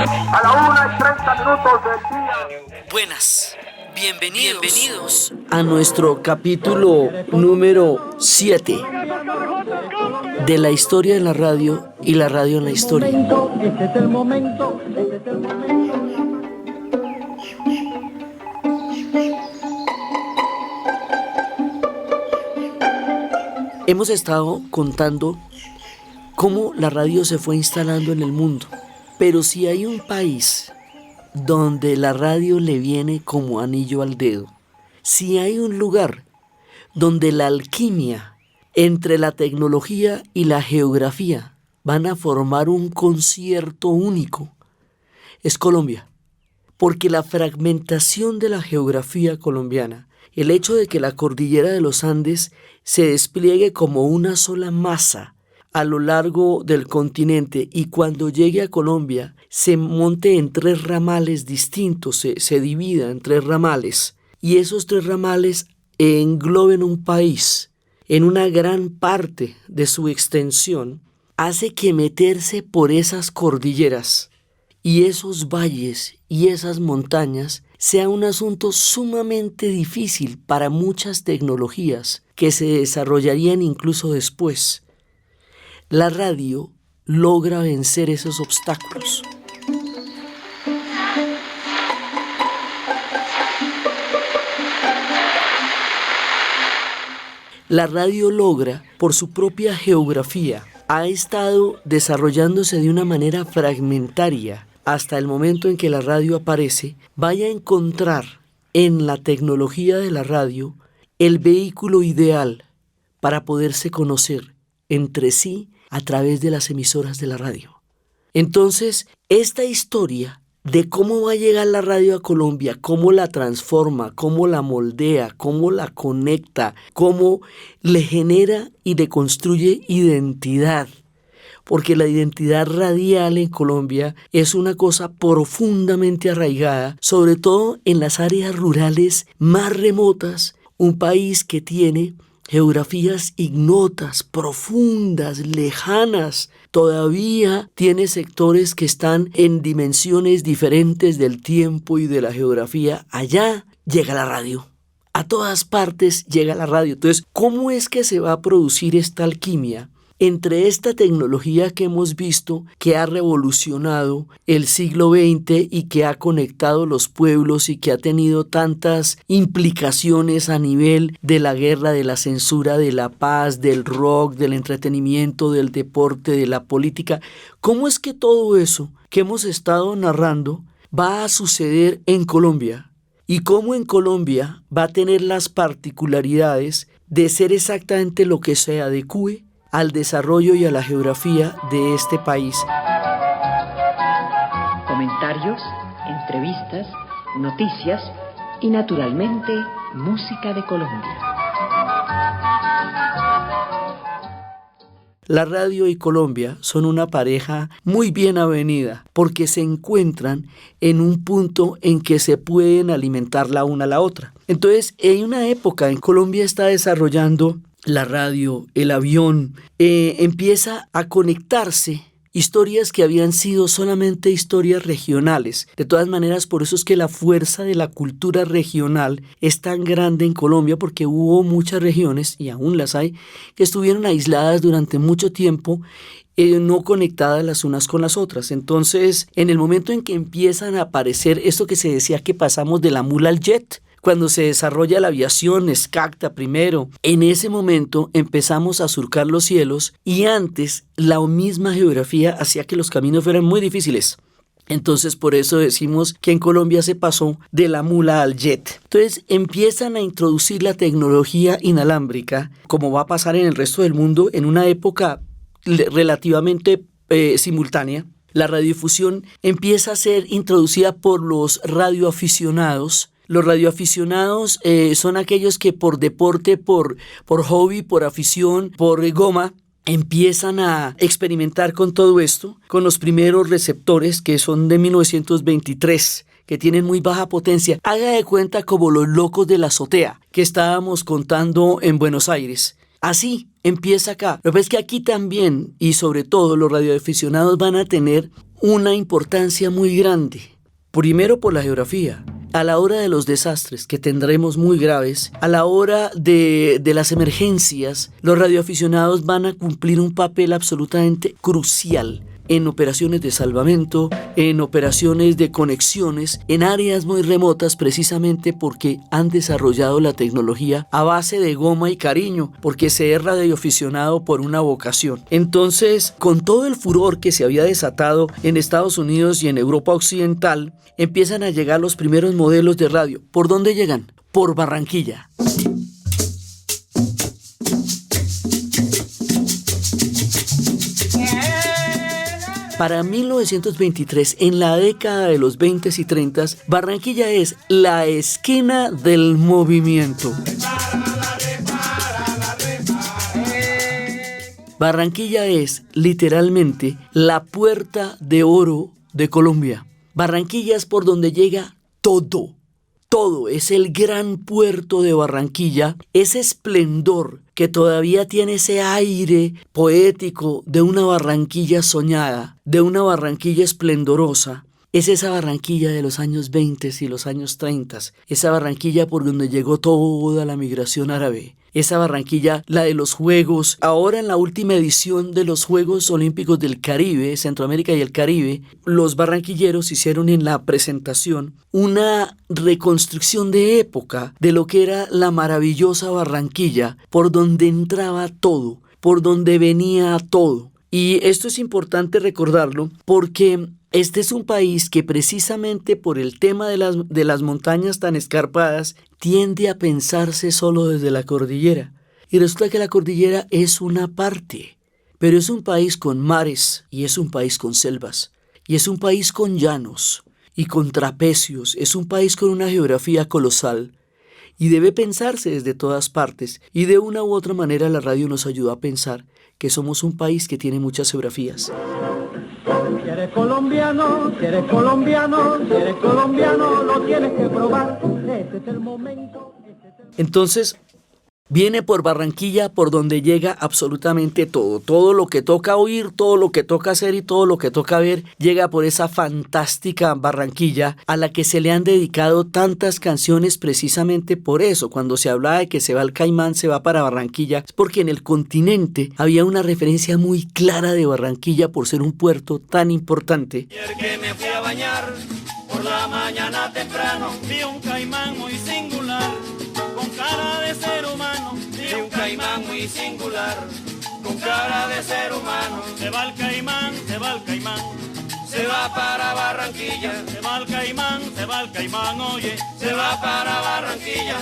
A la 1:30 del día. Buenas, bienvenidos a nuestro capítulo número 7 de la historia en la radio y la radio en la historia. Este es el momento. Hemos estado contando cómo la radio se fue instalando en el mundo, pero si hay un país donde la radio le viene como anillo al dedo, si hay un lugar donde la alquimia entre la tecnología y la geografía van a formar un concierto único, es Colombia. Porque la fragmentación de la geografía colombiana, el hecho de que la cordillera de los Andes se despliegue como una sola masa a lo largo del continente y cuando llegue a Colombia se monte en 3 ramales distintos, se divida en 3 ramales y esos 3 ramales engloben un país en una gran parte de su extensión, hace que meterse por esas cordilleras y esos valles y esas montañas sea un asunto sumamente difícil para muchas tecnologías que se desarrollarían incluso después. La radio logra vencer esos obstáculos. La radio logra, por su propia geografía, ha estado desarrollándose de una manera fragmentaria hasta el momento en que la radio aparece, vaya a encontrar en la tecnología de la radio el vehículo ideal para poderse conocer entre sí a través de las emisoras de la radio. Entonces, esta historia de cómo va a llegar la radio a Colombia, cómo la transforma, cómo la moldea, cómo la conecta, cómo le genera y le construye identidad. Porque la identidad radial en Colombia es una cosa profundamente arraigada, sobre todo en las áreas rurales más remotas, un país que tiene geografías ignotas, profundas, lejanas, todavía tiene sectores que están en dimensiones diferentes del tiempo y de la geografía. Allá llega la radio. A todas partes llega la radio. Entonces, ¿cómo es que se va a producir esta alquimia entre esta tecnología que hemos visto que ha revolucionado el siglo XX y que ha conectado los pueblos y que ha tenido tantas implicaciones a nivel de la guerra, de la censura, de la paz, del rock, del entretenimiento, del deporte, de la política? ¿Cómo es que todo eso que hemos estado narrando va a suceder en Colombia? ¿Y cómo en Colombia va a tener las particularidades de ser exactamente lo que se adecue al desarrollo y a la geografía de este país? Comentarios, entrevistas, noticias y naturalmente música de Colombia. La radio y Colombia son una pareja muy bien avenida porque se encuentran en un punto en que se pueden alimentar la una a la otra. Entonces, en una época en Colombia está desarrollando la radio, el avión, empieza a conectarse historias que habían sido solamente historias regionales. De todas maneras, por eso es que la fuerza de la cultura regional es tan grande en Colombia, porque hubo muchas regiones, y aún las hay, que estuvieron aisladas durante mucho tiempo, no conectadas las unas con las otras. Entonces, en el momento en que empiezan a aparecer esto que se decía que pasamos de la mula al jet, cuando se desarrolla la aviación, escacta primero, en ese momento empezamos a surcar los cielos y antes la misma geografía hacía que los caminos fueran muy difíciles. Entonces por eso decimos que en Colombia se pasó de la mula al jet. Entonces empiezan a introducir la tecnología inalámbrica, como va a pasar en el resto del mundo, en una época relativamente simultánea. La radiodifusión empieza a ser introducida por los radioaficionados. Los radioaficionados son aquellos que por deporte, por hobby, por afición, por goma, empiezan a experimentar con todo esto, con los primeros receptores que son de 1923, que tienen muy baja potencia. Haga de cuenta como los locos de la azotea que estábamos contando en Buenos Aires. Así empieza acá. Lo que pasa es que aquí también, y sobre todo los radioaficionados van a tener una importancia muy grande. Primero por la geografía. A la hora de los desastres que tendremos muy graves, a la hora de las emergencias, los radioaficionados van a cumplir un papel absolutamente crucial en operaciones de salvamento, en operaciones de conexiones, en áreas muy remotas, precisamente porque han desarrollado la tecnología a base de goma y cariño, porque se es radioaficionado por una vocación. Entonces, con todo el furor que se había desatado en Estados Unidos y en Europa Occidental, empiezan a llegar los primeros modelos de radio. ¿Por dónde llegan? Por Barranquilla. Para 1923, en la década de los 20 y 30, Barranquilla es la esquina del movimiento. Barranquilla es literalmente la puerta de oro de Colombia. Barranquilla es por donde llega todo. Todo es el gran puerto de Barranquilla, ese esplendor que todavía tiene ese aire poético de una Barranquilla soñada, de una Barranquilla esplendorosa. Es esa Barranquilla de los años 20 y los años 30, esa Barranquilla por donde llegó toda la migración árabe. Esa Barranquilla, la de los Juegos, ahora en la última edición de los Juegos Olímpicos del Caribe, Centroamérica y el Caribe, los barranquilleros hicieron en la presentación una reconstrucción de época de lo que era la maravillosa Barranquilla, por donde entraba todo, por donde venía todo. Y esto es importante recordarlo porque este es un país que precisamente por el tema de las montañas tan escarpadas tiende a pensarse solo desde la cordillera. Y resulta que la cordillera es una parte, pero es un país con mares y es un país con selvas y es un país con llanos y con trapecios, es un país con una geografía colosal y debe pensarse desde todas partes y de una u otra manera la radio nos ayuda a pensar que somos un país que tiene muchas geografías. Si eres colombiano, si eres colombiano, si eres colombiano, lo tienes que probar. Este es el momento. Entonces, viene por Barranquilla por donde llega absolutamente todo. Todo lo que toca oír, todo lo que toca hacer y todo lo que toca ver llega por esa fantástica Barranquilla a la que se le han dedicado tantas canciones precisamente por eso. Cuando se hablaba de que se va al Caimán, se va para Barranquilla, es porque en el continente había una referencia muy clara de Barranquilla por ser un puerto tan importante. Ayer que me fui a bañar, por la mañana temprano, vi un caimán muy singular, con cara de ser humano, vi un caimán muy singular, con cara de ser humano. Se va el caimán, se va el caimán, se va para Barranquilla, se va el caimán, oye, se va para Barranquilla.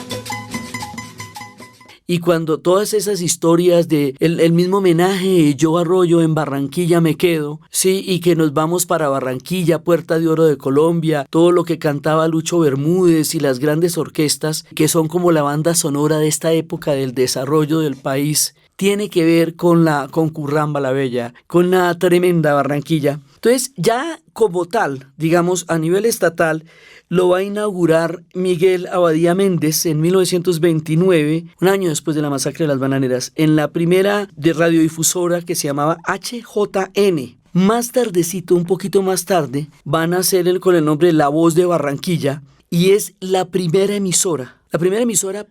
Y cuando todas esas historias de el mismo homenaje, Yo Arroyo en Barranquilla me quedo, sí, y que nos vamos para Barranquilla, Puerta de Oro de Colombia, todo lo que cantaba Lucho Bermúdez y las grandes orquestas que son como la banda sonora de esta época del desarrollo del país, tiene que ver con Curramba la Bella, con la tremenda Barranquilla. Entonces, ya como tal, digamos, a nivel estatal, lo va a inaugurar Miguel Abadía Méndez en 1929, un año después de la masacre de las Bananeras, en la primera de radiodifusora que se llamaba HJN. Más tardecito, un poquito más tarde, van a hacer con el nombre La Voz de Barranquilla y es la primera emisora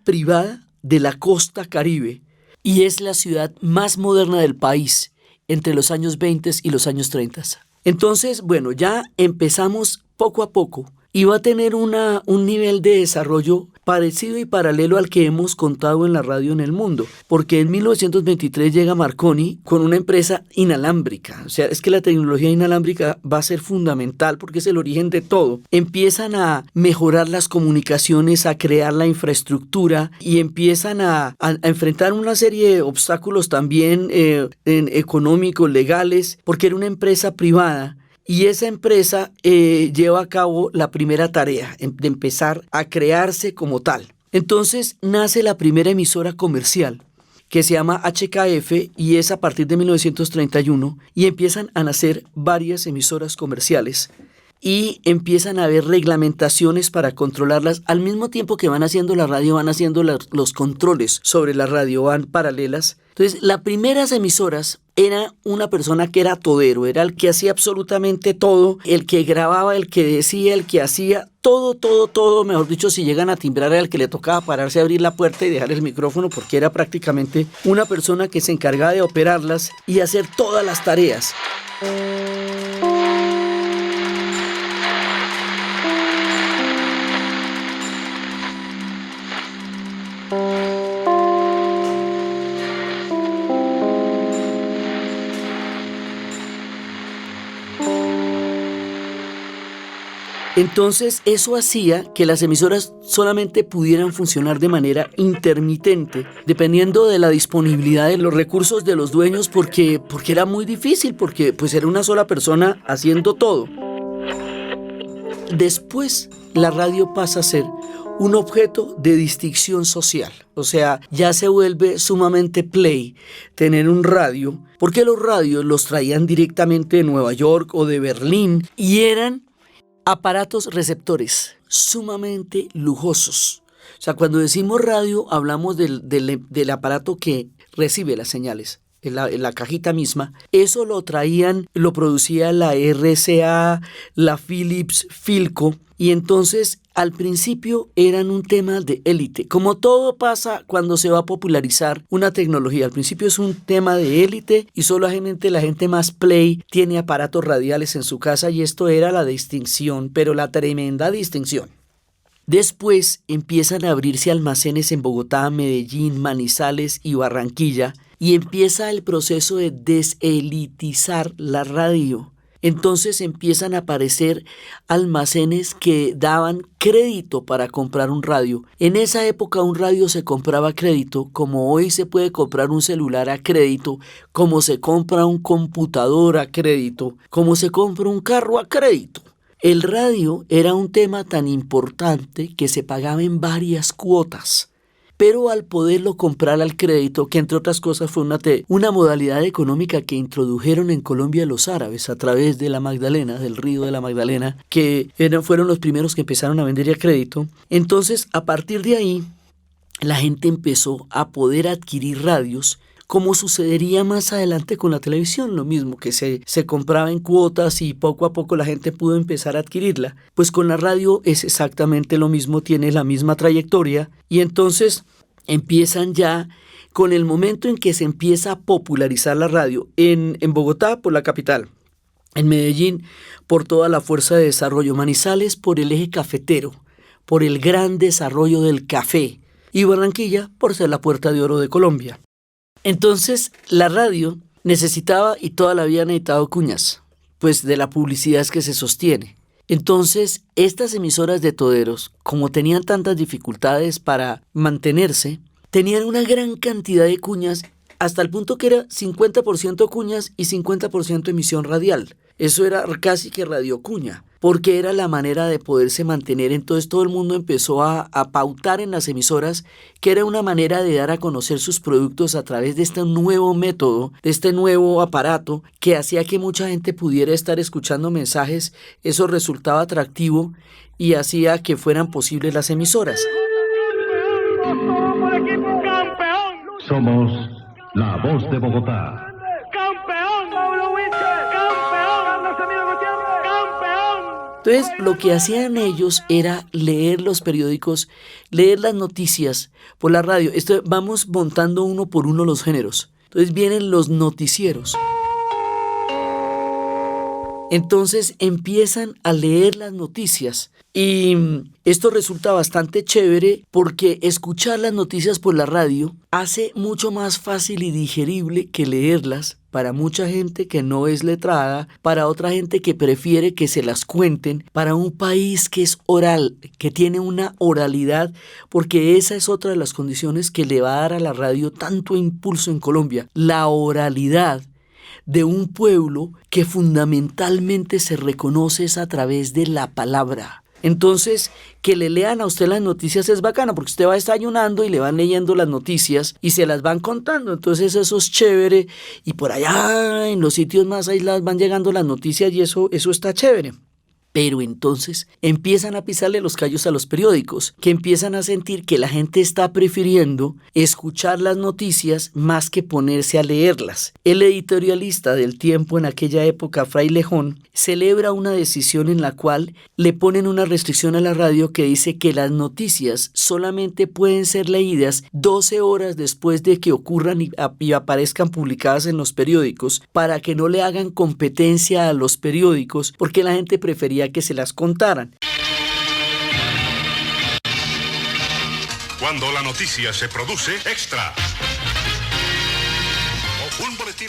privada de la costa Caribe y es la ciudad más moderna del país entre los años 20 y los años 30. Entonces, bueno, ya empezamos poco a poco y va a tener un nivel de desarrollo parecido y paralelo al que hemos contado en la radio en el mundo, porque en 1923 llega Marconi con una empresa inalámbrica, o sea, es que la tecnología inalámbrica va a ser fundamental porque es el origen de todo. Empiezan a mejorar las comunicaciones, a crear la infraestructura y empiezan a enfrentar una serie de obstáculos también económicos, legales, porque era una empresa privada. Y esa empresa lleva a cabo la primera tarea de empezar a crearse como tal. Entonces nace la primera emisora comercial que se llama HKF y es a partir de 1931 y empiezan a nacer varias emisoras comerciales y empiezan a haber reglamentaciones para controlarlas. Al mismo tiempo que van haciendo la radio, van haciendo los controles sobre la radio, van paralelas. Entonces, las primeras emisoras era una persona que era todero, era el que hacía absolutamente todo, el que grababa, el que decía, el que hacía todo, mejor dicho, si llegan a timbrar era el que le tocaba pararse a abrir la puerta y dejar el micrófono, porque era prácticamente una persona que se encargaba de operarlas y hacer todas las tareas. Entonces eso hacía que las emisoras solamente pudieran funcionar de manera intermitente, dependiendo de la disponibilidad de los recursos de los dueños, porque era muy difícil, porque pues era una sola persona haciendo todo. Después la radio pasa a ser un objeto de distinción social, o sea, ya se vuelve sumamente play tener un radio, porque los radios los traían directamente de Nueva York o de Berlín y eran aparatos receptores sumamente lujosos. O sea, cuando decimos radio, hablamos del aparato que recibe las señales, en la cajita misma. Eso lo producía la RCA, la Philips, Philco, y entonces al principio eran un tema de élite. Como todo pasa cuando se va a popularizar una tecnología, al principio es un tema de élite y solamente la gente más play tiene aparatos radiales en su casa, y esto era la distinción, pero la tremenda distinción. Después empiezan a abrirse almacenes en Bogotá, Medellín, Manizales y Barranquilla, y empieza el proceso de deselitizar la radio. Entonces empiezan a aparecer almacenes que daban crédito para comprar un radio. En esa época un radio se compraba a crédito, como hoy se puede comprar un celular a crédito, como se compra un computador a crédito, como se compra un carro a crédito. El radio era un tema tan importante que se pagaba en varias cuotas. Pero al poderlo comprar al crédito, que entre otras cosas fue una modalidad económica que introdujeron en Colombia los árabes a través de la Magdalena, del río de la Magdalena, que fueron los primeros que empezaron a vender a crédito. Entonces, a partir de ahí, la gente empezó a poder adquirir radios, como sucedería más adelante con la televisión, lo mismo, que se compraba en cuotas y poco a poco la gente pudo empezar a adquirirla. Pues con la radio es exactamente lo mismo, tiene la misma trayectoria, y entonces empiezan ya con el momento en que se empieza a popularizar la radio en Bogotá por la capital, en Medellín por toda la fuerza de desarrollo, Manizales por el eje cafetero, por el gran desarrollo del café, y Barranquilla por ser la puerta de oro de Colombia. Entonces la radio necesitaba, y toda la vida ha necesitado, cuñas, pues de la publicidad es que se sostiene. Entonces estas emisoras de toderos, como tenían tantas dificultades para mantenerse, tenían una gran cantidad de cuñas, hasta el punto que era 50% cuñas y 50% emisión radial. Eso era casi que radiocuña, porque era la manera de poderse mantener. Entonces todo el mundo empezó a pautar en las emisoras que era una manera de dar a conocer sus productos a través de este nuevo método, de este nuevo aparato que hacía que mucha gente pudiera estar escuchando mensajes. Eso resultaba atractivo y hacía que fueran posibles las emisoras. Somos la voz de Bogotá. Entonces, lo que hacían ellos era leer los periódicos, leer las noticias por la radio. Vamos montando uno por uno los géneros. Entonces vienen los noticieros. Entonces empiezan a leer las noticias y esto resulta bastante chévere porque escuchar las noticias por la radio hace mucho más fácil y digerible que leerlas para mucha gente que no es letrada, para otra gente que prefiere que se las cuenten, para un país que es oral, que tiene una oralidad, porque esa es otra de las condiciones que le va a dar a la radio tanto impulso en Colombia, la oralidad de un pueblo que fundamentalmente se reconoce es a través de la palabra. Entonces, que le lean a usted las noticias es bacano, porque usted va desayunando y le van leyendo las noticias y se las van contando. Entonces eso es chévere, y por allá en los sitios más aislados van llegando las noticias y eso está chévere. Pero entonces empiezan a pisarle los callos a los periódicos, que empiezan a sentir que la gente está prefiriendo escuchar las noticias más que ponerse a leerlas. El editorialista del Tiempo en aquella época, Frailejón, celebra una decisión en la cual le ponen una restricción a la radio que dice que las noticias solamente pueden ser leídas 12 horas después de que ocurran y aparezcan publicadas en los periódicos, para que no le hagan competencia a los periódicos, porque la gente prefería que se las contaran. Cuando la noticia se produce, extra.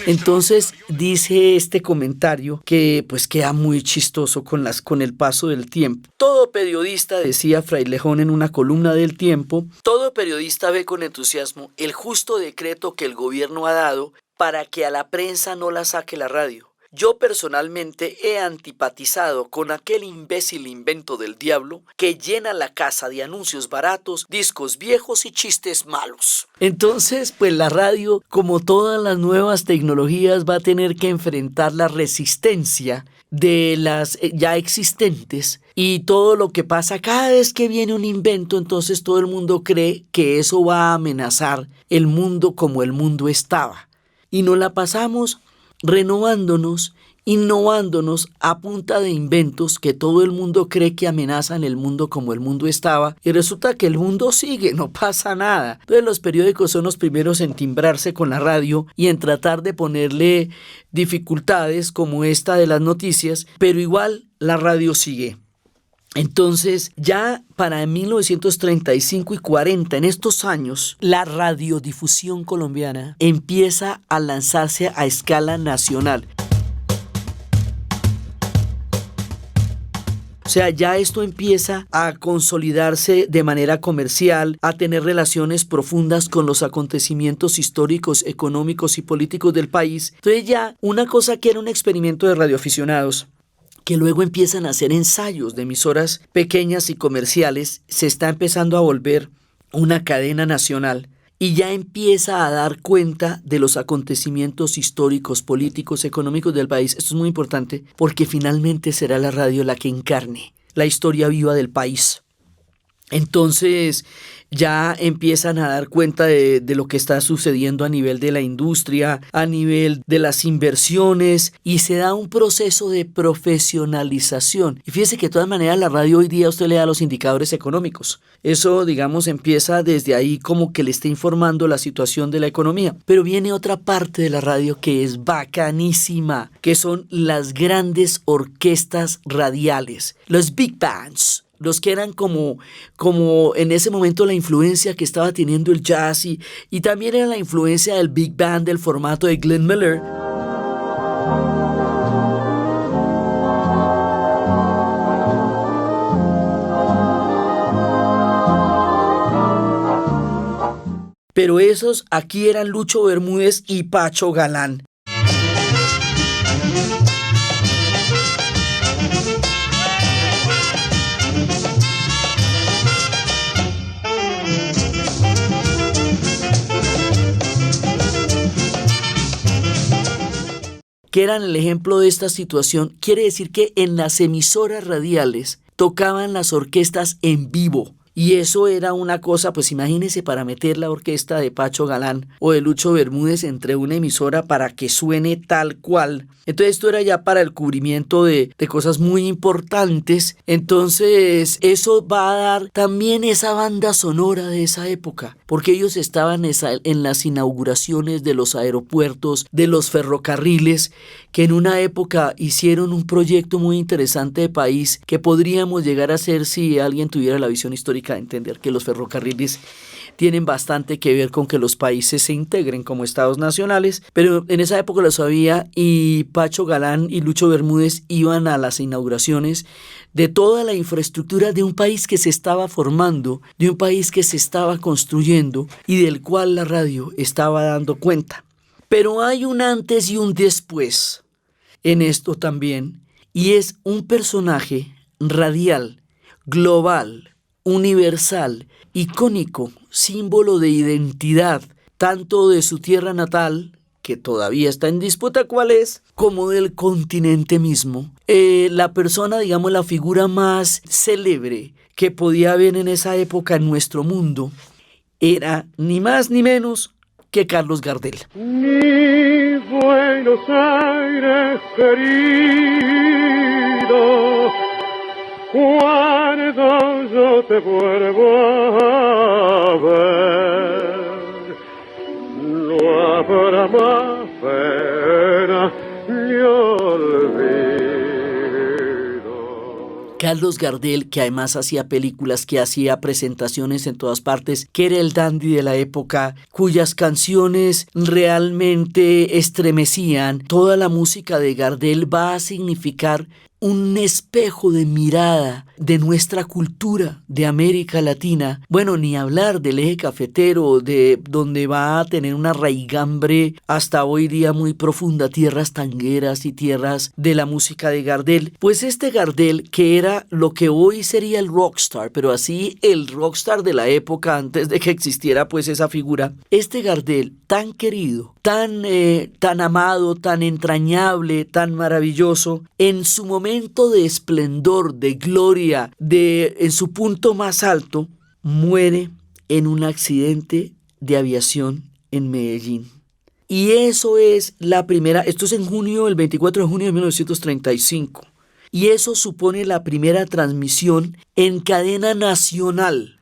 Entonces dice este comentario que pues queda muy chistoso con el paso del tiempo. Todo periodista, decía Frailejón en una columna del Tiempo, todo periodista ve con entusiasmo el justo decreto que el gobierno ha dado para que a la prensa no la saque la radio. Yo personalmente he antipatizado con aquel imbécil invento del diablo que llena la casa de anuncios baratos, discos viejos y chistes malos. Entonces, pues la radio, como todas las nuevas tecnologías, va a tener que enfrentar la resistencia de las ya existentes, y todo lo que pasa cada vez que viene un invento, entonces todo el mundo cree que eso va a amenazar el mundo como el mundo estaba. Y nos la pasamos renovándonos, innovándonos a punta de inventos que todo el mundo cree que amenazan el mundo como el mundo estaba, y resulta que el mundo sigue, no pasa nada. Entonces los periódicos son los primeros en timbrarse con la radio y en tratar de ponerle dificultades como esta de las noticias, pero igual la radio sigue. Entonces, ya para 1935 y 40, en estos años, la radiodifusión colombiana empieza a lanzarse a escala nacional. O sea, ya esto empieza a consolidarse de manera comercial, a tener relaciones profundas con los acontecimientos históricos, económicos y políticos del país. Entonces ya una cosa que era un experimento de radioaficionados, que luego empiezan a hacer ensayos de emisoras pequeñas y comerciales, se está empezando a volver una cadena nacional y ya empieza a dar cuenta de los acontecimientos históricos, políticos, económicos del país. Esto es muy importante porque finalmente será la radio la que encarne la historia viva del país. Entonces ya empiezan a dar cuenta de lo que está sucediendo a nivel de la industria, a nivel de las inversiones, y se da un proceso de profesionalización. Y fíjese que de todas maneras la radio hoy día usted le da los indicadores económicos. Eso, digamos, empieza desde ahí como que le está informando la situación de la economía. Pero viene otra parte de la radio que es bacanísima, que son las grandes orquestas radiales, los big bands. Los que eran como en ese momento la influencia que estaba teniendo el jazz y también era la influencia del big band del formato de Glenn Miller. Pero esos aquí eran Lucho Bermúdez y Pacho Galán. Que eran el ejemplo de esta situación. Quiere decir que en las emisoras radiales tocaban las orquestas en vivo. Y eso era una cosa, pues imagínense, para meter la orquesta de Pacho Galán o de Lucho Bermúdez entre una emisora para que suene tal cual. Entonces esto era ya para el cubrimiento de cosas muy importantes. Entonces eso va a dar también esa banda sonora de esa época, porque ellos estaban en las inauguraciones de los aeropuertos, de los ferrocarriles, que en una época hicieron un proyecto muy interesante de país que podríamos llegar a hacer si alguien tuviera la visión histórica de entender que los ferrocarriles tienen bastante que ver con que los países se integren como estados nacionales, pero en esa época lo sabía, y Pacho Galán y Lucho Bermúdez iban a las inauguraciones de toda la infraestructura de un país que se estaba formando, de un país que se estaba construyendo y del cual la radio estaba dando cuenta. Pero hay un antes y un después en esto también, y es un personaje radial, global, universal, icónico, símbolo de identidad, tanto de su tierra natal, que todavía está en disputa cuál es, como del continente mismo. La persona, digamos, la figura más célebre que podía haber en esa época en nuestro mundo era ni más ni menos que Carlos Gardel. Mi Buenos Aires querido, cuando yo te vuelvo a ver, no habrá más pena ni olvido. Carlos Gardel, que además hacía películas, que hacía presentaciones en todas partes, que era el dandy de la época, cuyas canciones realmente estremecían. Toda la música de Gardel va a significar un espejo de mirada de nuestra cultura de América Latina. Bueno, ni hablar del eje cafetero, de donde va a tener una raigambre hasta hoy día muy profunda, tierras tangueras y tierras de la música de Gardel. Pues este Gardel, que era lo que hoy sería el rockstar, pero así el rockstar de la época antes de que existiera pues esa figura, este Gardel tan querido, tan amado, tan entrañable, tan maravilloso, en su momento de esplendor, de gloria, en su punto más alto, muere en un accidente de aviación en Medellín. Y eso es la primera, esto es el 24 de junio de 1935, y eso supone la primera transmisión en cadena nacional.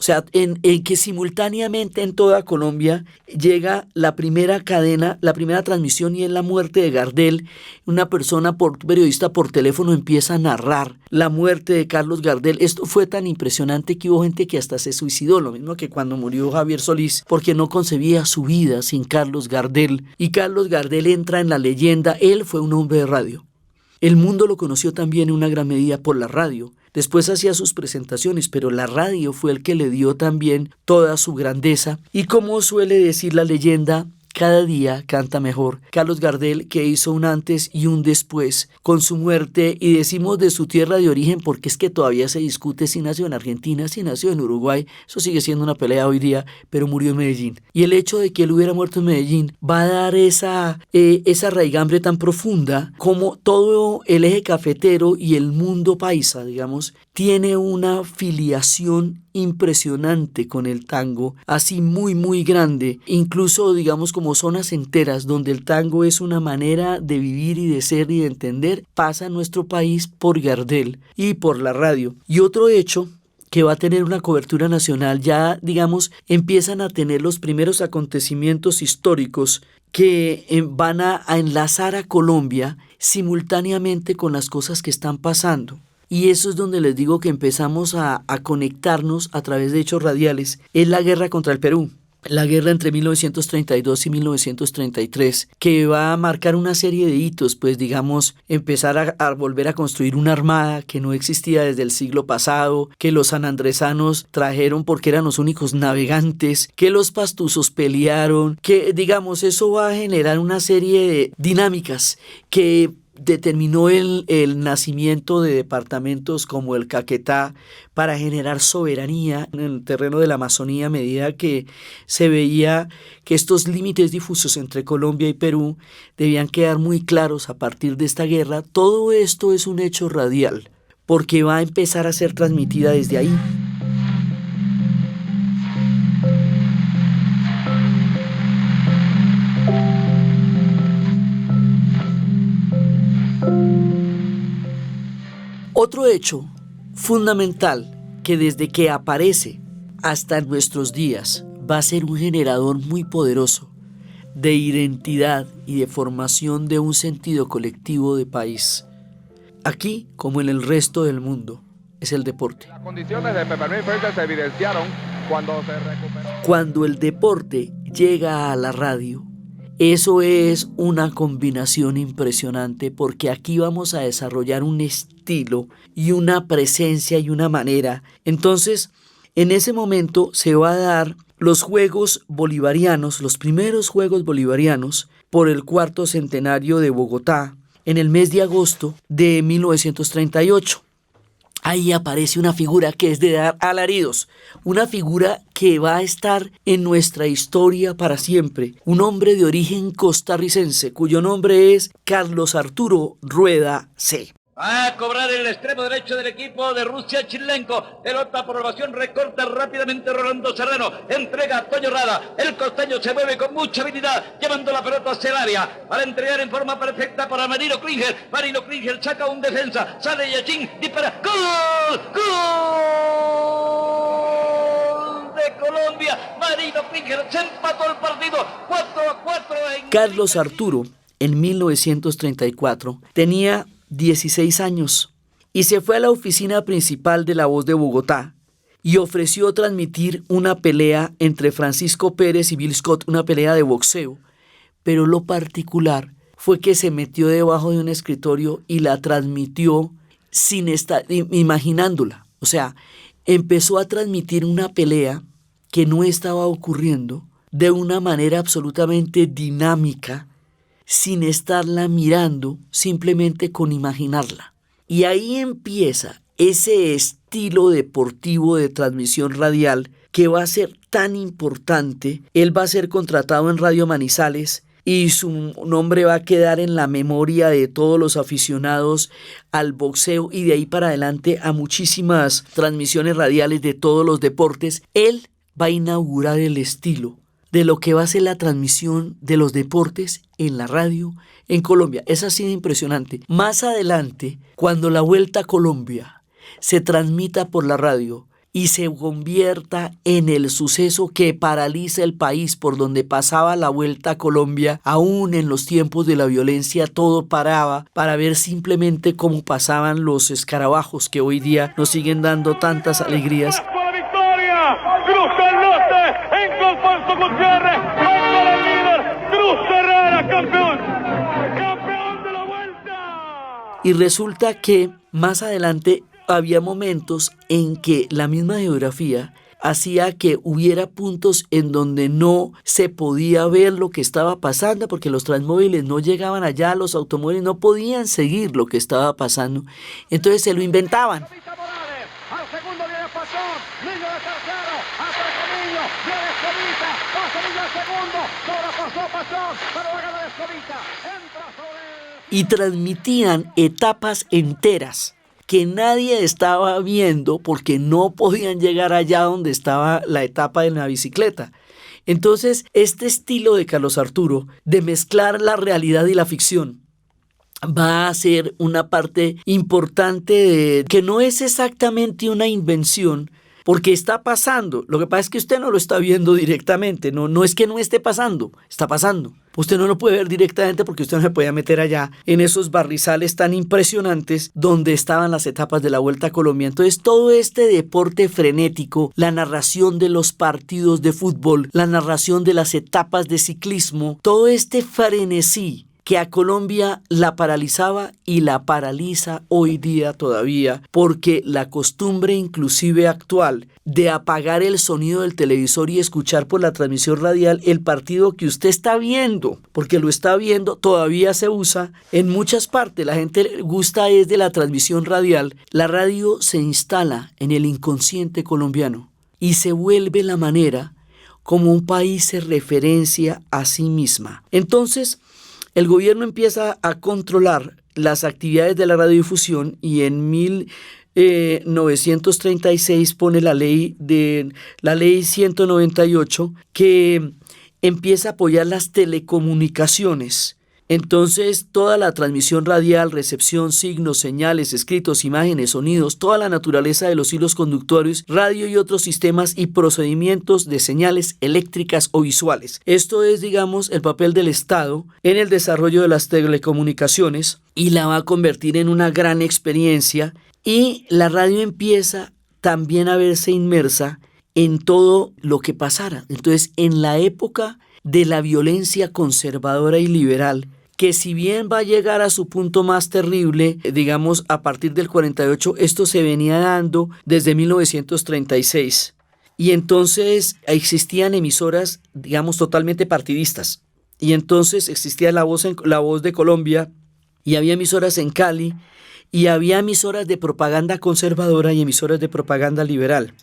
O sea, en que simultáneamente en toda Colombia llega la primera cadena, la primera transmisión, y en la muerte de Gardel, una periodista por teléfono empieza a narrar la muerte de Carlos Gardel. Esto fue tan impresionante que hubo gente que hasta se suicidó, lo mismo que cuando murió Javier Solís, porque no concebía su vida sin Carlos Gardel. Y Carlos Gardel entra en la leyenda. Él fue un hombre de radio. El mundo lo conoció también en una gran medida por la radio. Después hacía sus presentaciones, pero la radio fue el que le dio también toda su grandeza. Y como suele decir la leyenda, cada día canta mejor. Carlos Gardel, que hizo un antes y un después con su muerte, y decimos de su tierra de origen porque es que todavía se discute si nació en Argentina, si nació en Uruguay. Eso sigue siendo una pelea hoy día, pero murió en Medellín. Y el hecho de que él hubiera muerto en Medellín va a dar esa raigambre tan profunda, como todo el eje cafetero y el mundo paisa, digamos, tiene una filiación impresionante con el tango, así muy muy grande, incluso digamos como zonas enteras donde el tango es una manera de vivir y de ser y de entender, pasa en nuestro país por Gardel y por la radio. Y otro hecho que va a tener una cobertura nacional, ya digamos empiezan a tener los primeros acontecimientos históricos que van a enlazar a Colombia simultáneamente con las cosas que están pasando. Y eso es donde les digo que empezamos a conectarnos a través de hechos radiales. Es la guerra contra el Perú. La guerra entre 1932 y 1933, que va a marcar una serie de hitos, pues digamos, empezar a volver a construir una armada que no existía desde el siglo pasado, que los sanandresanos trajeron porque eran los únicos navegantes, que los pastusos pelearon, que digamos, eso va a generar una serie de dinámicas que determinó el nacimiento de departamentos como el Caquetá para generar soberanía en el terreno de la Amazonía a medida que se veía que estos límites difusos entre Colombia y Perú debían quedar muy claros a partir de esta guerra. Todo esto es un hecho radial porque va a empezar a ser transmitida desde ahí. Otro hecho fundamental que desde que aparece hasta nuestros días va a ser un generador muy poderoso de identidad y de formación de un sentido colectivo de país. Aquí, como en el resto del mundo, es el deporte. Las condiciones de Peppermint Filter se evidenciaron cuando se recuperó. Cuando el deporte llega a la radio, eso es una combinación impresionante porque aquí vamos a desarrollar un estilo y una presencia y una manera. Entonces, en ese momento se va a dar los Juegos Bolivarianos, los primeros Juegos Bolivarianos por el 4º centenario de Bogotá en el mes de agosto de 1938. ahí aparece una figura que es de dar alaridos, una figura que va a estar en nuestra historia para siempre, un hombre de origen costarricense cuyo nombre es Carlos Arturo Rueda C. A cobrar el extremo derecho del equipo de Rusia, Chilenko. Pelota por elevación, recorta rápidamente Rolando Serrano. Entrega a Toño Rada. El costeño se mueve con mucha habilidad, llevando la pelota hacia el área para entregar en forma perfecta para Marino Klinger. Marino Klinger saca un defensa. Sale Yachín, dispara. ¡Gol! ¡Gol! De Colombia. Marino Klinger se empató el partido. 4-4. Carlos Arturo, en 1934, tenía 16 años y se fue a la oficina principal de La Voz de Bogotá y ofreció transmitir una pelea entre Francisco Pérez y Bill Scott, una pelea de boxeo, pero lo particular fue que se metió debajo de un escritorio y la transmitió sin estar imaginándola. O sea, empezó a transmitir una pelea que no estaba ocurriendo de una manera absolutamente dinámica, sin estarla mirando, simplemente con imaginarla. Y ahí empieza ese estilo deportivo de transmisión radial que va a ser tan importante. Él va a ser contratado en Radio Manizales y su nombre va a quedar en la memoria de todos los aficionados al boxeo y de ahí para adelante a muchísimas transmisiones radiales de todos los deportes. Él va a inaugurar el estilo de lo que va a ser la transmisión de los deportes en la radio en Colombia. Es así de impresionante. Más adelante, cuando la Vuelta a Colombia se transmita por la radio y se convierta en el suceso que paraliza el país por donde pasaba la Vuelta a Colombia, aún en los tiempos de la violencia todo paraba para ver simplemente cómo pasaban los escarabajos que hoy día nos siguen dando tantas alegrías. Cruz del Norte, en Alfonso Gutiérrez, contra el líder, Cruz Herrera, campeón de la Vuelta. Y resulta que más adelante había momentos en que la misma geografía hacía que hubiera puntos en donde no se podía ver lo que estaba pasando porque los transmóviles no llegaban allá, los automóviles no podían seguir lo que estaba pasando, entonces se lo inventaban. Al segundo viene Pachón, Niño de tercero, atrás Niño, viene Escobita, pasa Niño de segundo, sobrepasó Pachón, pero va a ganar Escobita, entra sobre él. Y transmitían etapas enteras que nadie estaba viendo porque no podían llegar allá donde estaba la etapa de la bicicleta. Entonces, este estilo de Carlos Arturo de mezclar la realidad y la ficción va a ser una parte importante que no es exactamente una invención, porque está pasando. Lo que pasa es que usted no lo está viendo directamente, no es que no esté pasando, está pasando. Usted no lo puede ver directamente porque usted no se podía meter allá en esos barrizales tan impresionantes donde estaban las etapas de la Vuelta a Colombia. Entonces todo este deporte frenético, la narración de los partidos de fútbol, la narración de las etapas de ciclismo, todo este frenesí que a Colombia la paralizaba y la paraliza hoy día todavía, porque la costumbre inclusive actual de apagar el sonido del televisor y escuchar por la transmisión radial el partido que usted está viendo, porque lo está viendo, todavía se usa en muchas partes. La gente le gusta es de la transmisión radial. La radio se instala en el inconsciente colombiano y se vuelve la manera como un país se referencia a sí misma. Entonces, el gobierno empieza a controlar las actividades de la radiodifusión y en 1936 pone la ley 198 que empieza a apoyar las telecomunicaciones. Entonces, toda la transmisión radial, recepción, signos, señales, escritos, imágenes, sonidos, toda la naturaleza de los hilos conductores, radio y otros sistemas y procedimientos de señales eléctricas o visuales. Esto es, digamos, el papel del Estado en el desarrollo de las telecomunicaciones y la va a convertir en una gran experiencia, y la radio empieza también a verse inmersa en todo lo que pasara. Entonces, en la época de la violencia conservadora y liberal, que si bien va a llegar a su punto más terrible, digamos, a partir del 48, esto se venía dando desde 1936. Y entonces existían emisoras, digamos, totalmente partidistas. Y entonces existía la voz de Colombia, y había emisoras en Cali, y había emisoras de propaganda conservadora y emisoras de propaganda liberal.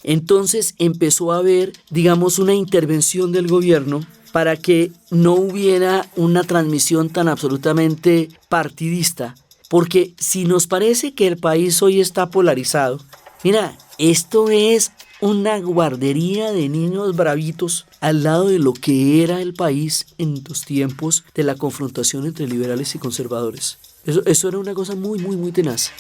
Entonces empezó a haber, digamos, una intervención del gobierno para que no hubiera una transmisión tan absolutamente partidista. Porque si nos parece que el país hoy está polarizado, mira, esto es una guardería de niños bravitos al lado de lo que era el país en los tiempos de la confrontación entre liberales y conservadores. Eso era una cosa muy, muy, muy tenaz.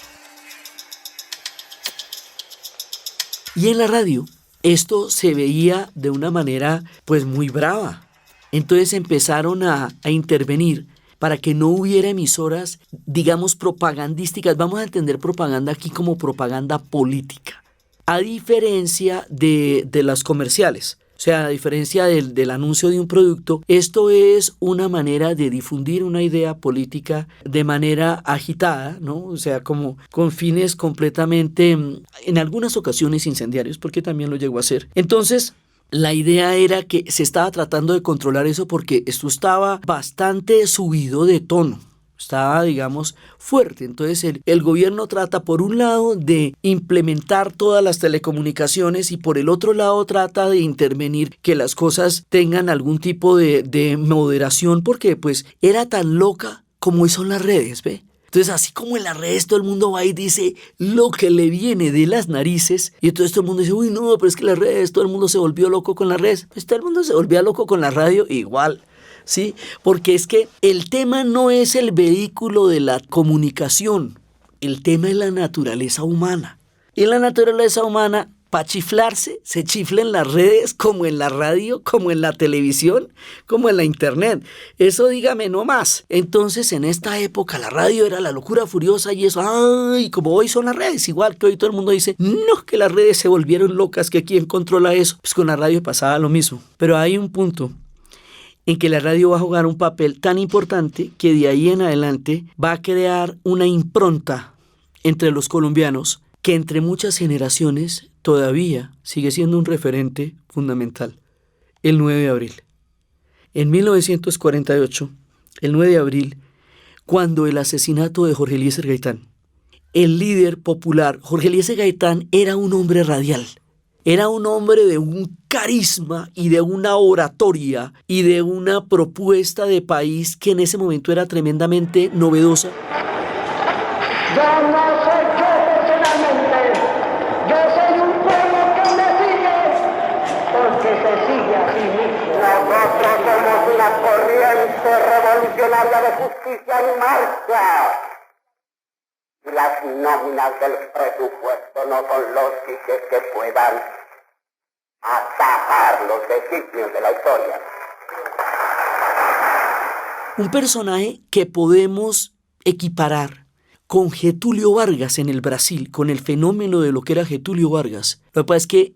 Y en la radio, esto se veía de una manera pues muy brava. Entonces empezaron a intervenir para que no hubiera emisoras, digamos, propagandísticas. Vamos a entender propaganda aquí como propaganda política, a diferencia de las comerciales. O sea, a diferencia del anuncio de un producto, esto es una manera de difundir una idea política de manera agitada, ¿no? O sea, como con fines completamente, en algunas ocasiones incendiarios, porque también lo llegó a hacer. Entonces, la idea era que se estaba tratando de controlar eso porque esto estaba bastante subido de tono. Estaba, digamos, fuerte. Entonces el gobierno trata por un lado de implementar todas las telecomunicaciones y por el otro lado trata de intervenir que las cosas tengan algún tipo de moderación, porque pues era tan loca como son las redes, ¿ve? Entonces, así como en las redes todo el mundo va y dice lo que le viene de las narices, y entonces todo el mundo dice, uy, no, pero es que las redes, todo el mundo se volvió loco con las redes. Pues todo el mundo se volvía loco con la radio igual. ¿Sí? Porque es que el tema no es el vehículo de la comunicación, el tema es la naturaleza humana. Y en la naturaleza humana, para chiflarse, se chifla en las redes, como en la radio, como en la televisión, como en la internet. Eso dígame no más. Entonces, en esta época, la radio era la locura furiosa y eso, ay, como hoy son las redes, igual que hoy todo el mundo dice, no, que las redes se volvieron locas, que quién controla eso. Pues con la radio pasaba lo mismo. Pero hay un punto en que la radio va a jugar un papel tan importante que de ahí en adelante va a crear una impronta entre los colombianos que entre muchas generaciones todavía sigue siendo un referente fundamental. El 9 de abril. En 1948, el 9 de abril, cuando el asesinato de Jorge Eliezer Gaitán, el líder popular, Jorge Eliezer Gaitán era un hombre radial. Era un hombre de un carisma y de una oratoria y de una propuesta de país que en ese momento era tremendamente novedosa. Yo no soy yo personalmente, yo soy un pueblo que me sigue, porque se sigue a sí mismo. Nosotros somos una corriente revolucionaria de justicia en marcha. Y las nóminas del presupuesto no son lógicas que puedan atajar los designios de la historia. Un personaje que podemos equiparar con Getúlio Vargas en el Brasil, con el fenómeno de lo que era Getúlio Vargas. Lo que pasa es que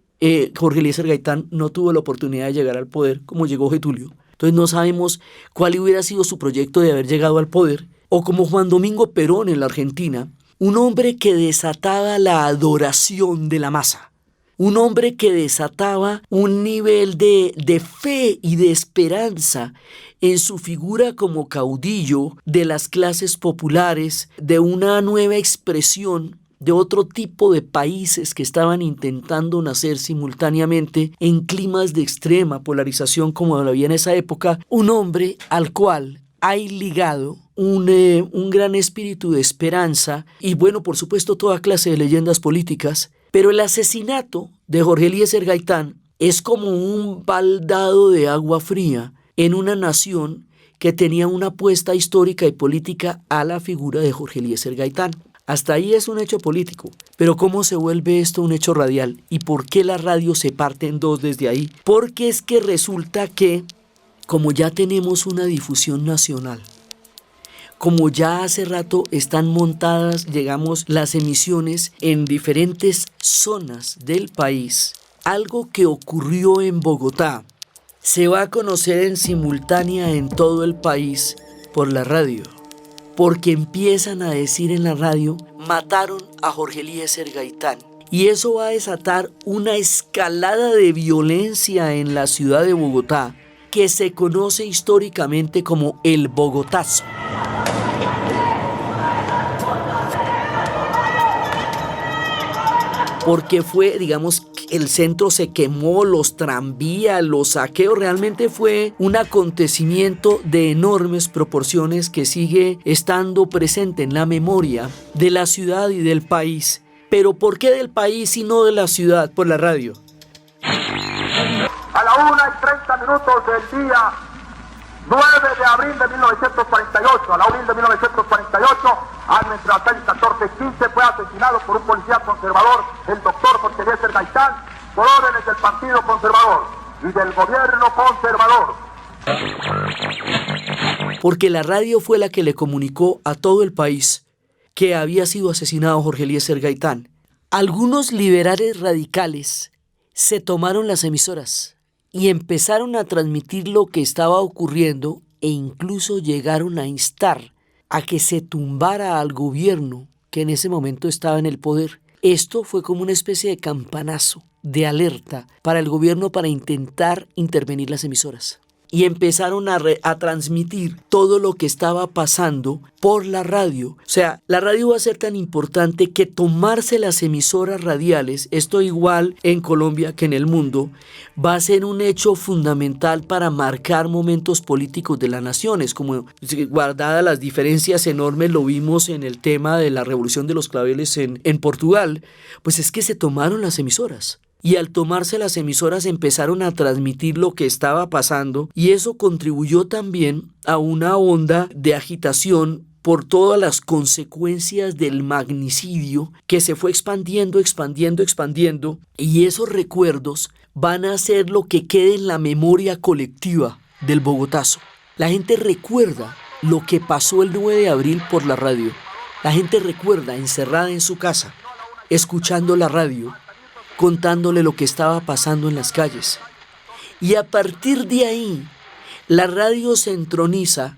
Jorge Eliezer Gaitán no tuvo la oportunidad de llegar al poder como llegó Getúlio. Entonces no sabemos cuál hubiera sido su proyecto de haber llegado al poder. O como Juan Domingo Perón en la Argentina, un hombre que desataba la adoración de la masa, un hombre que desataba un nivel de fe y de esperanza en su figura como caudillo de las clases populares, de una nueva expresión de otro tipo de países que estaban intentando nacer simultáneamente en climas de extrema polarización como lo había en esa época, un hombre al cual hay ligado un gran espíritu de esperanza y, bueno, por supuesto, toda clase de leyendas políticas. Pero el asesinato de Jorge Eliezer Gaitán es como un baldado de agua fría en una nación que tenía una apuesta histórica y política a la figura de Jorge Eliezer Gaitán. Hasta ahí es un hecho político, pero ¿cómo se vuelve esto un hecho radial? ¿Y por qué la radio se parte en dos desde ahí? Porque es que resulta que, como ya tenemos una difusión nacional, como ya hace rato están montadas, llegamos, las emisiones en diferentes zonas del país, algo que ocurrió en Bogotá se va a conocer en simultánea en todo el país por la radio, porque empiezan a decir en la radio, mataron a Jorge Eliezer Gaitán. Y eso va a desatar una escalada de violencia en la ciudad de Bogotá que se conoce históricamente como el Bogotazo. porque fue, digamos, el centro se quemó, los tranvías, los saqueos, realmente fue un acontecimiento de enormes proporciones que sigue estando presente en la memoria de la ciudad y del país. Pero ¿por qué del país y no de la ciudad? Por la radio. A la 1:30 del día 9 de abril de 1948, a la abril de 1948, entre las 6:14:15 fue asesinado por un policía conservador, el doctor Jorge Eliezer Gaitán, por órdenes del Partido Conservador y del gobierno conservador. Porque la radio fue la que le comunicó a todo el país que había sido asesinado Jorge Eliezer Gaitán. Algunos liberales radicales se tomaron las emisoras y empezaron a transmitir lo que estaba ocurriendo e incluso llegaron a instar a que se tumbara al gobierno que en ese momento estaba en el poder. Esto fue como una especie de campanazo de alerta para el gobierno para intentar intervenir las emisoras. Y empezaron a transmitir todo lo que estaba pasando por la radio. O sea, la radio va a ser tan importante que tomarse las emisoras radiales, esto igual en Colombia que en el mundo, va a ser un hecho fundamental para marcar momentos políticos de las naciones. Como guardadas las diferencias enormes, lo vimos en el tema de la Revolución de los Claveles en Portugal, pues es que se tomaron las emisoras. Y al tomarse las emisoras empezaron a transmitir lo que estaba pasando y eso contribuyó también a una onda de agitación por todas las consecuencias del magnicidio que se fue expandiendo y esos recuerdos van a ser lo que quede en la memoria colectiva del bogotazo. La gente recuerda lo que pasó el 9 de abril por la radio. La gente recuerda encerrada en su casa, escuchando la radio, contándole lo que estaba pasando en las calles. Y a partir de ahí, la radio se entroniza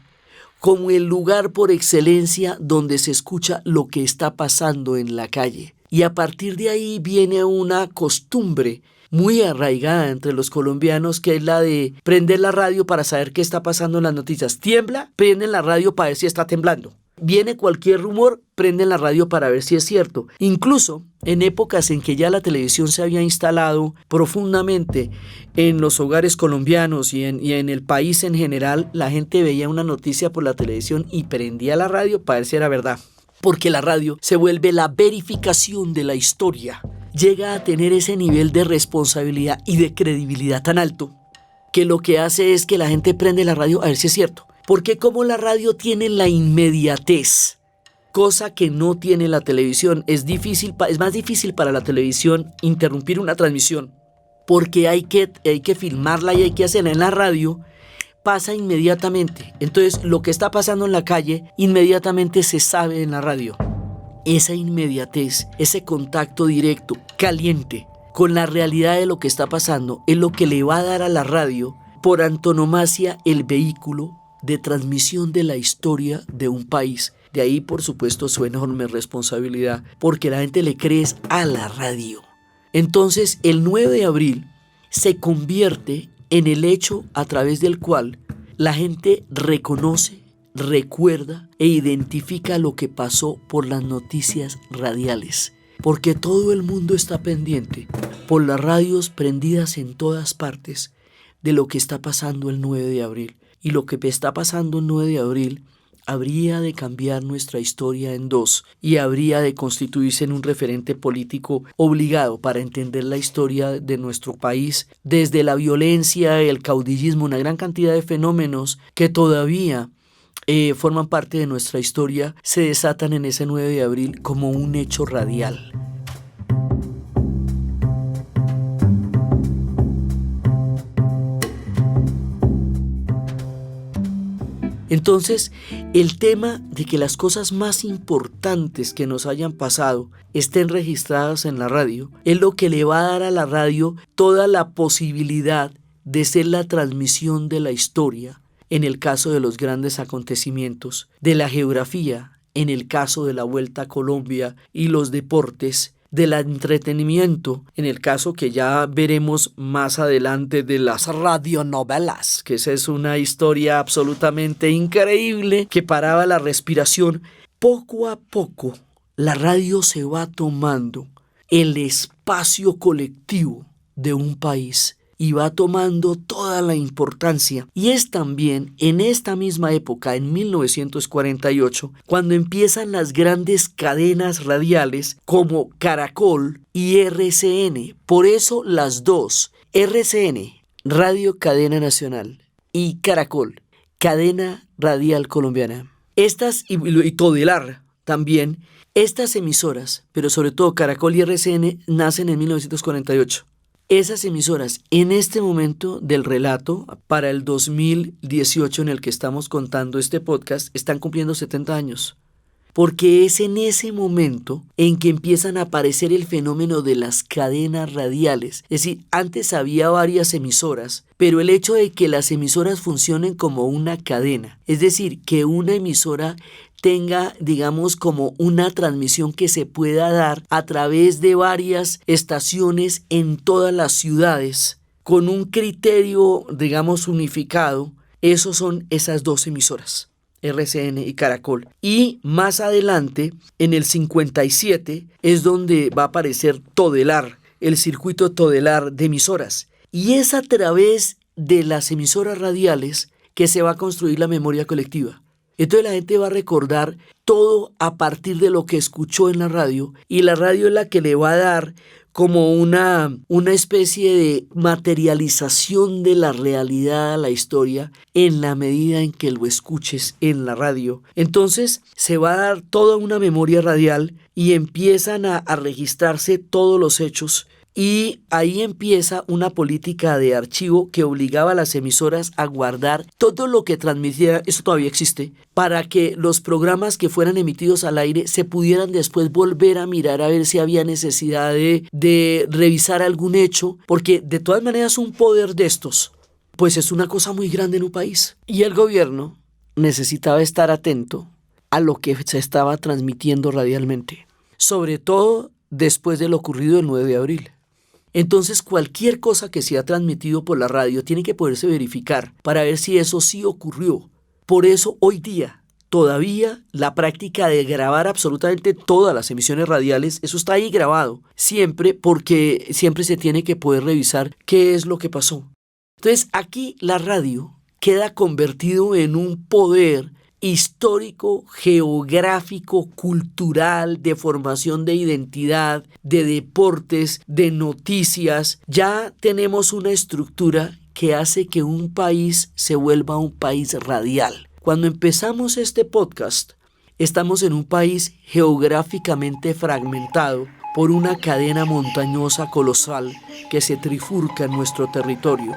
como el lugar por excelencia donde se escucha lo que está pasando en la calle. Y a partir de ahí viene una costumbre muy arraigada entre los colombianos, que es la de prender la radio para saber qué está pasando en las noticias. Tiembla, prenden la radio para ver si está temblando. Viene cualquier rumor, prenden la radio para ver si es cierto. Incluso en épocas en que ya la televisión se había instalado profundamente en los hogares colombianos y en el país en general, la gente veía una noticia por la televisión y prendía la radio para ver si era verdad. Porque la radio se vuelve la verificación de la historia. Llega a tener ese nivel de responsabilidad y de credibilidad tan alto que lo que hace es que la gente prende la radio a ver si es cierto. Porque como la radio tiene la inmediatez, cosa que no tiene la televisión, es más difícil para la televisión interrumpir una transmisión, porque hay que filmarla y hay que hacerla. En la radio pasa inmediatamente. Entonces lo que está pasando en la calle inmediatamente se sabe en la radio. Esa inmediatez, ese contacto directo, caliente, con la realidad de lo que está pasando, es lo que le va a dar a la radio, por antonomasia, el vehículo de transmisión de la historia de un país. De ahí, por supuesto, su enorme responsabilidad, porque la gente le cree a la radio. Entonces, el 9 de abril se convierte en el hecho a través del cual la gente reconoce, recuerda e identifica lo que pasó por las noticias radiales. Porque todo el mundo está pendiente, por las radios prendidas en todas partes, de lo que está pasando el 9 de abril. Y lo que está pasando el 9 de abril habría de cambiar nuestra historia en dos y habría de constituirse en un referente político obligado para entender la historia de nuestro país, desde la violencia, el caudillismo, una gran cantidad de fenómenos que todavía forman parte de nuestra historia, se desatan en ese 9 de abril como un hecho radial. Entonces, el tema de que las cosas más importantes que nos hayan pasado estén registradas en la radio es lo que le va a dar a la radio toda la posibilidad de ser la transmisión de la historia en el caso de los grandes acontecimientos, de la geografía en el caso de la Vuelta a Colombia y los deportes, del entretenimiento, en el caso que ya veremos más adelante de las radionovelas, que esa es una historia absolutamente increíble que paraba la respiración. Poco a poco la radio se va tomando el espacio colectivo de un país y va tomando toda la importancia. Y es también en esta misma época, en 1948, cuando empiezan las grandes cadenas radiales como Caracol y RCN. Por eso las dos, RCN, Radio Cadena Nacional, y Caracol, Cadena Radial Colombiana. Estas y Todelar también, estas emisoras, pero sobre todo Caracol y RCN, nacen en 1948. Esas emisoras, en este momento del relato, para el 2018 en el que estamos contando este podcast, están cumpliendo 70 años. Porque es en ese momento en que empiezan a aparecer el fenómeno de las cadenas radiales. Es decir, antes había varias emisoras, pero el hecho de que las emisoras funcionen como una cadena, es decir, que una emisora tenga, digamos, como una transmisión que se pueda dar a través de varias estaciones en todas las ciudades, con un criterio, digamos, unificado. Esos son esas dos emisoras, RCN y Caracol. Y más adelante, en el 57, es donde va a aparecer Todelar, el circuito Todelar de emisoras. Y es a través de las emisoras radiales que se va a construir la memoria colectiva. Entonces la gente va a recordar todo a partir de lo que escuchó en la radio, y la radio es la que le va a dar como una especie de materialización de la realidad a la historia en la medida en que lo escuches en la radio. Entonces se va a dar toda una memoria radial y empiezan a registrarse todos los hechos. Y ahí empieza una política de archivo que obligaba a las emisoras a guardar todo lo que transmitiera, eso todavía existe, para que los programas que fueran emitidos al aire se pudieran después volver a mirar a ver si había necesidad de revisar algún hecho, porque de todas maneras un poder de estos, pues es una cosa muy grande en un país. Y el gobierno necesitaba estar atento a lo que se estaba transmitiendo radialmente, sobre todo después de lo ocurrido el 9 de abril. Entonces cualquier cosa que sea transmitido por la radio tiene que poderse verificar para ver si eso sí ocurrió. Por eso hoy día todavía la práctica de grabar absolutamente todas las emisiones radiales, eso está ahí grabado siempre, porque siempre se tiene que poder revisar qué es lo que pasó. Entonces aquí la radio queda convertido en un poder histórico, geográfico, cultural, de formación de identidad, de deportes, de noticias. Ya tenemos una estructura que hace que un país se vuelva un país radial. Cuando empezamos este podcast, estamos en un país geográficamente fragmentado por una cadena montañosa colosal que se trifurca en nuestro territorio.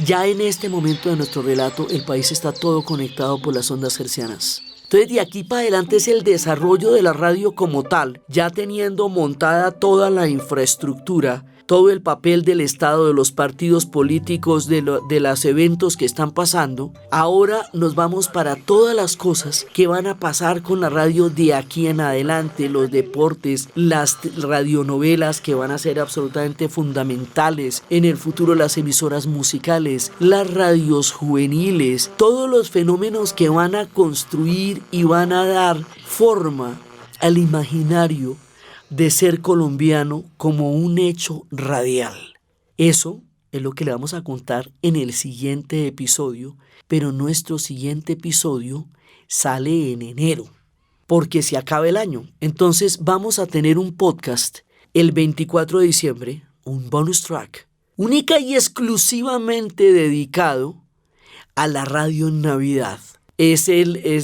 Ya en este momento de nuestro relato, el país está todo conectado por las ondas hercianas. Entonces, de aquí para adelante es el desarrollo de la radio como tal, ya teniendo montada toda la infraestructura, todo el papel del Estado, de los partidos políticos, de los eventos que están pasando. Ahora nos vamos para todas las cosas que van a pasar con la radio de aquí en adelante, los deportes, las radionovelas que van a ser absolutamente fundamentales en el futuro, las emisoras musicales, las radios juveniles, todos los fenómenos que van a construir y van a dar forma al imaginario de ser colombiano como un hecho radial. Eso es lo que le vamos a contar en el siguiente episodio, pero nuestro siguiente episodio sale en enero, porque se acaba el año. Entonces vamos a tener un podcast el 24 de diciembre, un bonus track, única y exclusivamente dedicado a la radio en Navidad. Es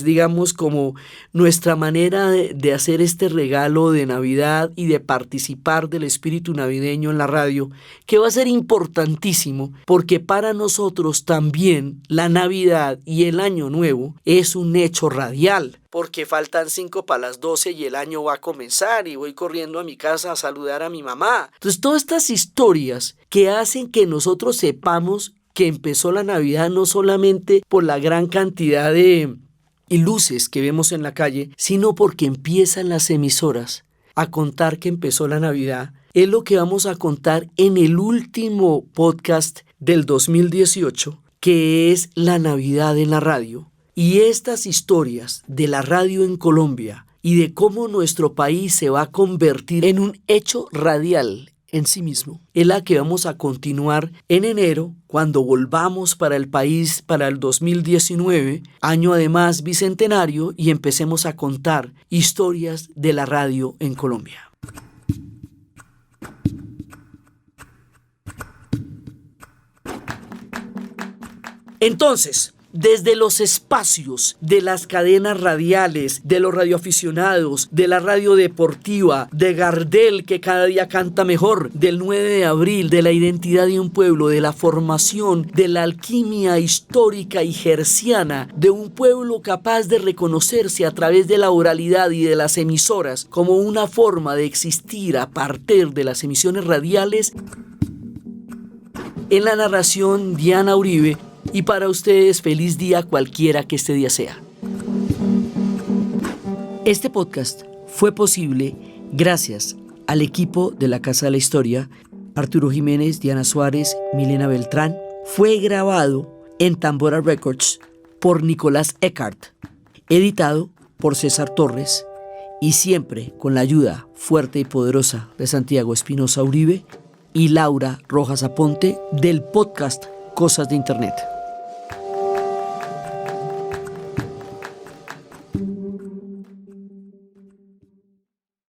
digamos como nuestra manera de hacer este regalo de Navidad y de participar del espíritu navideño en la radio, que va a ser importantísimo porque para nosotros también la Navidad y el Año Nuevo es un hecho radial, porque faltan 5 para las 12 y el año va a comenzar y voy corriendo a mi casa a saludar a mi mamá. Entonces todas estas historias que hacen que nosotros sepamos que empezó la Navidad no solamente por la gran cantidad de luces que vemos en la calle, sino porque empiezan las emisoras a contar que empezó la Navidad. es lo que vamos a contar en el último podcast del 2018, que es la Navidad en la radio. Y estas historias de la radio en Colombia y de cómo nuestro país se va a convertir en un hecho radial en sí mismo, es la que vamos a continuar en enero, cuando volvamos para el país para el 2019, año además bicentenario, y empecemos a contar historias de la radio en Colombia. Entonces, desde los espacios de las cadenas radiales, de los radioaficionados, de la radio deportiva, de Gardel, que cada día canta mejor, del 9 de abril, de la identidad de un pueblo, de la formación, de la alquimia histórica y gerciana, de un pueblo capaz de reconocerse a través de la oralidad y de las emisoras como una forma de existir a partir de las emisiones radiales. En la narración, Diana Uribe. Y para ustedes, feliz día cualquiera que este día sea. Este podcast fue posible gracias al equipo de la Casa de la Historia, Arturo Jiménez, Diana Suárez, Milena Beltrán. Fue grabado en Tambora Records por Nicolás Eckart, editado por César Torres y siempre con la ayuda fuerte y poderosa de Santiago Espinosa Uribe y Laura Rojas Aponte del podcast Cosas de Internet.